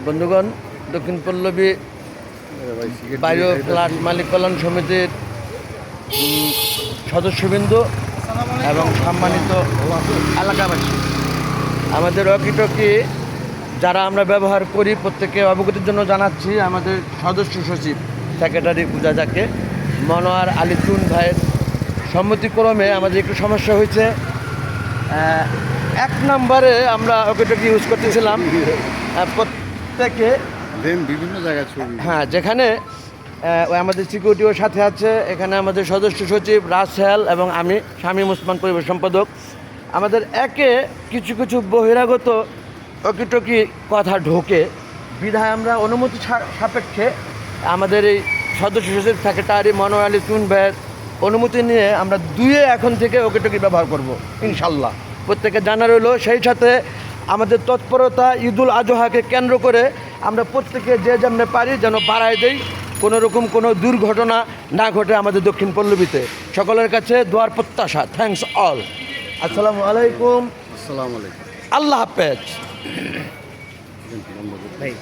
বন্ধুগণ, দক্ষিণ পল্লবী বায়ু ফ্ল্যাট মালিক কল্যাণ সমিতির সদস্যবৃন্দ এবং সম্মানিত এলাকাবাসী, আমাদের ওয়াকিটকি যারা আমরা ব্যবহার করি প্রত্যেকে অবগতির জন্য জানাচ্ছি। আমাদের সদস্য সচিব সেক্রেটারি পূজা যাকে মনোয়ার আলী টুন ভাইয়ের সম্মতিক্রমে আমাদের একটু সমস্যা হয়েছে। 1 নম্বরে আমরা ওয়াকিটকি ইউজ করতেছিলাম প্রত্যেকে বিভিন্ন জায়গায় ছবি, হ্যাঁ, যেখানে আমাদের সিকিউরিটিও সাথে আছে। এখানে আমাদের সদস্য সচিব রাসেল এবং আমি শামীম ওসমান পরিবেশ সম্পাদক। আমাদের কিছু কিছু বহিরাগত টকি কথা ঢোকে বিধায় আমরা অনুমতি সাপেক্ষে আমাদের এই সদস্য সচিব সেক্রেটারি মনোয়ার আলী টুন ভাইয়ের অনুমতি নিয়ে আমরা এখন থেকে টকি ব্যবহার করব ইনশাল্লাহ। প্রত্যেকে জানা রইল। সেই সাথে আমাদের তৎপরতা ঈদুল আজহাকে কেন্দ্র করে আমরা প্রত্যেকে যে যেমনি পারি যেন বাড়ায় দেই, কোনো রকম কোনো দুর্ঘটনা না ঘটে আমাদের দক্ষিণ পল্লবীতে। সকলের কাছে দোয়ার প্রত্যাশা। Thanks all. আসসালামু আলাইকুম। আসসালামু আলাইকুম। আল্লাহ হাফেজ। ভাই